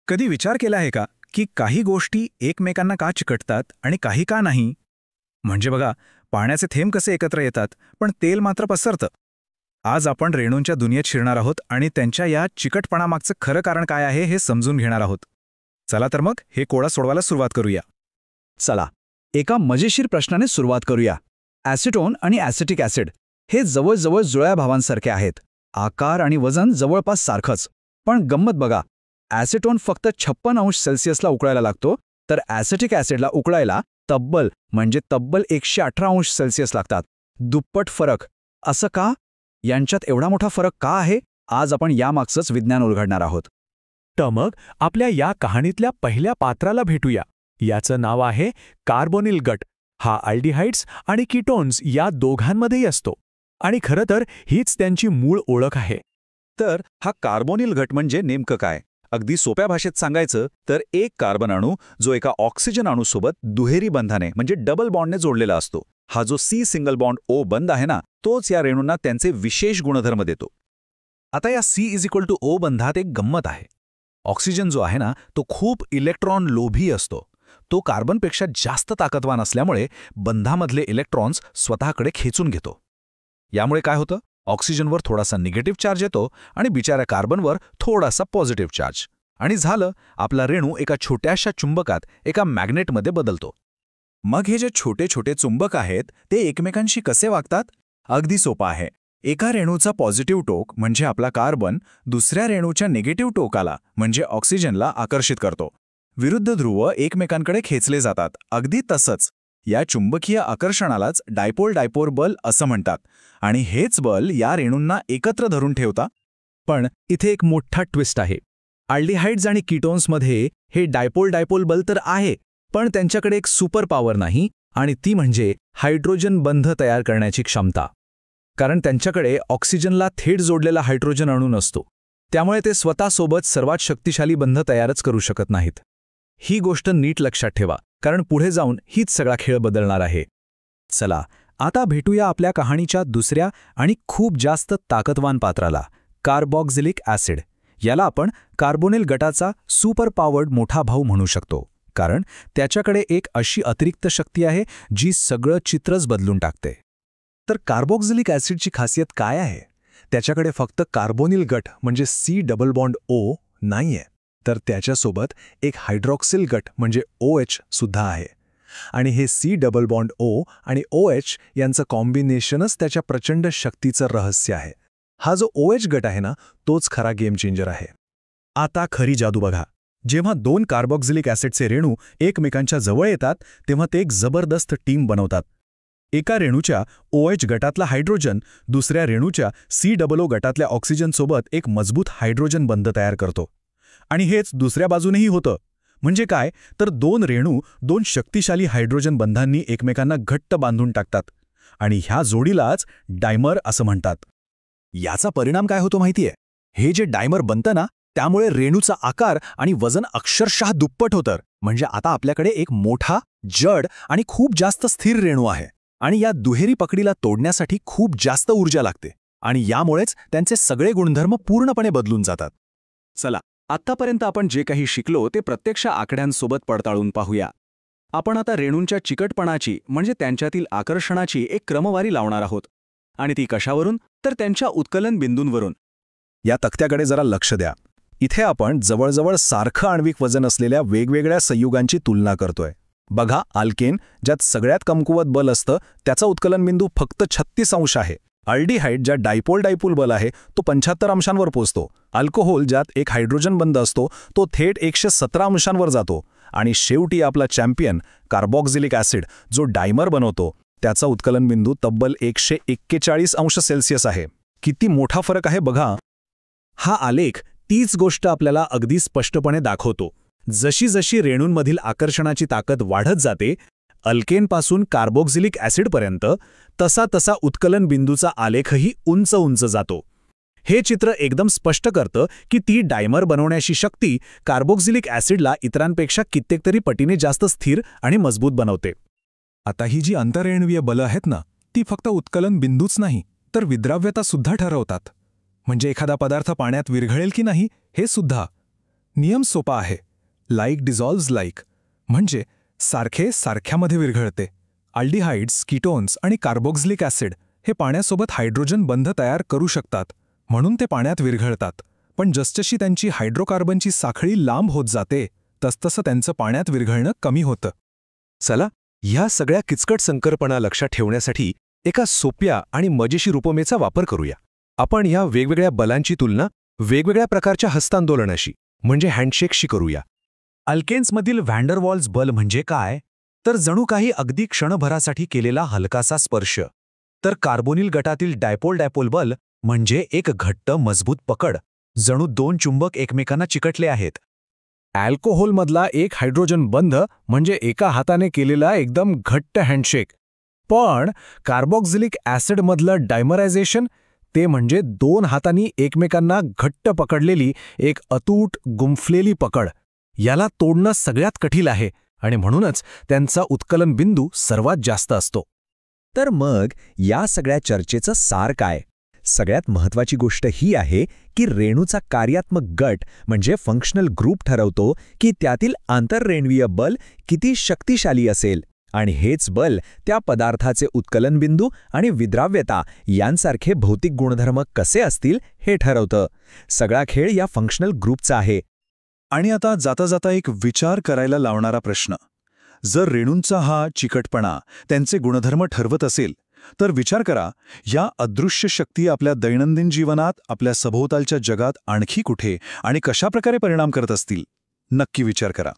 कधी विचार केला आहे का की काही गोष्टी एकमेकांना का चिकटतात आणि काही का नाही? म्हणजे बघा, पाण्याचे थेंब कसे एकत्र येतात पण तेल मात्र पसरतं. आज आपण रेणूंच्या दुनियेत शिरणार आहोत आणि त्यांच्या या चिकटपणामागचं खरं कारण काय आहे हे समजून घेणार आहोत. चला तर मग हे कोडा सोडवायला सुरुवात करूया. चला, एका मजेशीर प्रश्नाने सुरुवात करूया. ॲसिटोन आणि ॲसिटिक ॲसिड हे जवळजवळ जुळ्या भावांसारखे आहेत. आकार आणि वजन जवळपास सारखंच. पण गंमत बघा, ॲसिटोन फक्त 56°C उकळायला लागतो, तर ॲसिटिक ॲसिडला उकळायला तब्बल 118°C लागतात. दुप्पट फरक. असं का? यांच्यात एवढा मोठा फरक का आहे? आज आपण यामागचंच विज्ञान उलगडणार आहोत. तर मग आपल्या या कहाणीतल्या पहिल्या पात्राला भेटूया. याचं नाव आहे कार्बोनिल गट. हा अल्डिहाइड्स आणि कीटोन्स या दोघांमध्येही असतो. आणि खरं तर हीच त्यांची मूळ ओळख आहे. तर हा कार्बोनिल गट म्हणजे नेमकं काय? अगदी सोप्या भाषेत सांगायचं तर एक कार्बन अणू जो एका ऑक्सिजन अणूसोबत दुहेरी बंधाने म्हणजे डबल बॉन्डने जोडलेला असतो. हा जो सी सिंगल बॉन्ड ओ बंध आहे ना, तोच या रेणूंना त्यांचे विशेष गुणधर्म देतो. आता या C=O बंधात एक गंमत आहे. ऑक्सिजन जो आहे ना, तो खूप इलेक्ट्रॉन लोभी असतो. तो कार्बनपेक्षा जास्त ताकदवान असल्यामुळे बंधामधले इलेक्ट्रॉन्स स्वतःकडे खेचून घेतो. यामुळे काय होतं? ऑक्सिजनवर थोडासा निगेटिव्ह चार्ज येतो आणि बिचाऱ्या कार्बनवर थोडासा पॉझिटिव्ह चार्ज. आणि झालं, आपला रेणू एका छोट्याशा चुंबकात एका मॅग्नेटमध्ये बदलतो. मग हे जे छोटे छोटे चुंबक आहेत ते एकमेकांशी कसे वागतात? अगदी सोपं आहे. एका रेणूचा पॉझिटिव्ह टोक म्हणजे आपला कार्बन दुसऱ्या रेणूच्या निगेटिव्ह टोकाला म्हणजे ऑक्सिजनला आकर्षित करतो. विरुद्ध ध्रुव एकमेकांकडे खेचले जातात. अगदी तसंच या चुंबकीय आकर्षणालाच डायपोल डायपोल बल असं म्हणतात. आणि हेच बल या रेणूंना एकत्र धरून ठेवतात. पण इथे एक मोठा ट्विस्ट आहे. अल्डिहाइड्स आणि कीटोन्समध्ये हे डायपोल डायपोल बल तर आहे, पण त्यांच्याकडे एक सुपर पॉवर नाही, आणि ती म्हणजे हायड्रोजन बंध तयार करण्याची क्षमता. कारण त्यांच्याकडे ऑक्सिजनला थेट जोडलेला हायड्रोजन अणू नसतो. त्यामुळे ते स्वतःसोबत सर्वात शक्तिशाली बंध तयारच करू शकत नाहीत. ही गोष्ट नीट लक्षात ठेवा, कारण पुढे जाऊन हीच सगळा खेळ बदलणार आहे. चला, आता भेटूया आपल्या कहाणीच्या दुसऱ्या आणि खूप जास्त ताकदवान पात्राला, कार्बॉक्झिलिक ॲसिड. याला आपण कार्बोनिल गटाचा सुपर पॉवर्ड मोठा भाऊ म्हणू शकतो, कारण त्याच्याकडे एक अशी अतिरिक्त शक्ती आहे जी सगळं चित्रच बदलून टाकते. तर कार्बॉक्झिलिक ॲसिडची खासियत काय आहे? त्याच्याकडे फक्त कार्बोनिल गट म्हणजे C+O नाहीये, तर त्याच्यासोबत एक हायड्रॉक्सिल गट म्हणजे OH सुद्धा आहे. आणि हे C+O आणि OH यांचं कॉम्बिनेशनच त्याच्या प्रचंड शक्तीचं रहस्य आहे. हा जो OH गट आहे ना, तोच खरा गेम चेंजर आहे. आता खरी जादू बघा. जेव्हा दोन कार्बॉक्झिलिक ॲसिडचे रेणू एकमेकांच्या जवळ येतात तेव्हा ते एक जबरदस्त टीम बनवतात. एका रेणूच्या OH गटातला हायड्रोजन दुसऱ्या रेणूच्या C+O गटातल्या ऑक्सिजनसोबत एक मजबूत हायड्रोजन बंध तयार करतो. आणि हेच दुसऱ्या बाजूनेही होतं. म्हणजे काय तर दोन रेणू दोन शक्तिशाली हायड्रोजन बंधांनी एकमेकांना घट्ट बांधून टाकतात. आणि ह्या जोडीलाच डायमर असं म्हणतात. याचा परिणाम काय होतो माहितीये? हे जे डायमर बनतं ना, त्यामुळे रेणूचा आकार आणि वजन अक्षरशः दुप्पट होतं. म्हणजे आता आपल्याकडे एक मोठा, जड आणि खूप जास्त स्थिर रेणू आहे. आणि या दुहेरी पकडीला तोडण्यासाठी खूप जास्त ऊर्जा लागते. आणि यामुळेच त्यांचे सगळे गुणधर्म पूर्णपणे बदलून जातात. चला, आत्तापर्यंत आपण जे काही शिकलो ते प्रत्यक्ष आकड्यांसोबत पडताळून पाहूया. आपण आता रेणूंच्या चिकटपणाची म्हणजे त्यांच्यातील आकर्षणाची एक क्रमवारी लावणार आहोत. आणि ती कशावरून? तर त्यांच्या उत्कलन बिंदूंवरून. या तक्त्याकडे जरा लक्ष द्या. इथे आपण जवळजवळ सारखं आण्विक वजन असलेल्या वेगवेगळ्या संयुगांची तुलना करतोय. बघा, अल्केन ज्यात सगळ्यात कमकुवत बल असतं त्याचा उत्कलन बिंदू फक्त 36° आहे. अल्डिहाइड ज्यात डायपोल डायपोल बल आहे तो 75° पोचतो. अल्कोहोल ज्यात एक हायड्रोजन बंध असतो तो थेट 117° जातो. आणि शेवटी आपला चॅम्पियन कार्बॉक्झिलिक ॲसिड जो डायमर बनवतो त्याचा उत्कलन बिंदू तब्बल 141° आहे. किती मोठा फरक आहे बघा. हा आलेख तीच गोष्ट आपल्याला अगदी स्पष्टपणे दाखवतो. जशी जशी रेणूंमधील आकर्षणाची ताकद वाढत जाते, अल्केनपासून कार्बॉक्झिलिक ॲसिडपर्यंत, तसा तसा उत्कलन बिंदूचा आलेखही उंच उंच जातो. हे चित्र एकदम स्पष्ट करतं की ती डायमर बनवण्याची शक्ती कार्बॉक्झिलिक ॲसिडला इतरांपेक्षा कित्येक तरी पटीने जास्त स्थिर आणि मजबूत बनवते. आता ही जी आंतररेणुवीय बलं आहेत ना, ती फक्त उत्कलन बिंदूच नाही तर विद्राव्यता सुद्धा ठरवतात. म्हणजे एखादा पदार्थ पाण्यात विरघळेल की नाही हे सुद्धा. नियम सोपा आहे. Like dissolves like. म्हणजे सारखे सारख्यामध्ये विरघळते. अल्डिहाइड्स, कीटोन्स आणि कार्बोक्झिलिक ॲसिड हे पाण्यासोबत हायड्रोजन बंध तयार करू शकतात, म्हणून ते पाण्यात विरघळतात. पण जसजशी त्यांची हायड्रोकार्बनची साखळी लांब होत जाते तसतसं त्यांचं पाण्यात विरघळणं कमी होतं. चला, ह्या सगळ्या किचकट संकल्पना लक्षात ठेवण्यासाठी एका सोप्या आणि मजेशीर उपमेचा वापर करूया. आपण ह्या वेगवेगळ्या बलांची तुलना वेगवेगळ्या प्रकारच्या हस्तांदोलनाशी म्हणजे हँडशेकशी करूया. अल्केन्समधील व्हॅन्डरवॉल्स बल म्हणजे काय? तर जणू काही अगदी क्षणभरासाठी केलेला हलकासा स्पर्श. तर कार्बोनिल गटातील डायपोल बल म्हणजे एक घट्ट मजबूत पकड, जणू दोन चुंबक एकमेकांना चिकटले आहेत. अल्कोहोलमधला एक हायड्रोजन बंध म्हणजे एका हाताने केलेला एकदम घट्ट हँडशेक. पण कार्बोक्झिलिक ॲसिडमधलं डायमरायझेशन ते म्हणजे दोन हातांनी एकमेकांना घट्ट पकडलेली एक अतूट गुंफलेली पकड. याला तोडणं सगळ्यात कठीण आहे आणि म्हणूनच त्यांचा उत्कलन बिंदू सर्वात जास्त असतो. तर मग या सगळ्या चर्चेचं सार काय? सगळ्यात महत्त्वाची गोष्ट ही आहे की रेणूचा कार्यात्मक गट म्हणजे फंक्शनल ग्रुप ठरवतो की त्यातील आंतररेणवीय बल किती शक्तिशाली असेल, आणि हेच बल त्या पदार्थाचे उत्कलन बिंदू आणि विद्राव्यता यांसारखे भौतिक गुणधर्म कसे असतील हे ठरवतं. सगळा खेळ या फंक्शनल ग्रुपचा आहे. आणि आता जाता जाता एक विचार करायला लावणारा प्रश्न. जर रेणूंचा हा चिकटपणा त्यांचे गुणधर्म ठरवत असेल, तर विचार करा, या अदृश्य शक्ती आपल्या दैनंदिन जीवनात, आपल्या सभोवतालच्या जगात आणखी कुठे आणि कशाप्रकारे परिणाम करत असतील? नक्की विचार करा.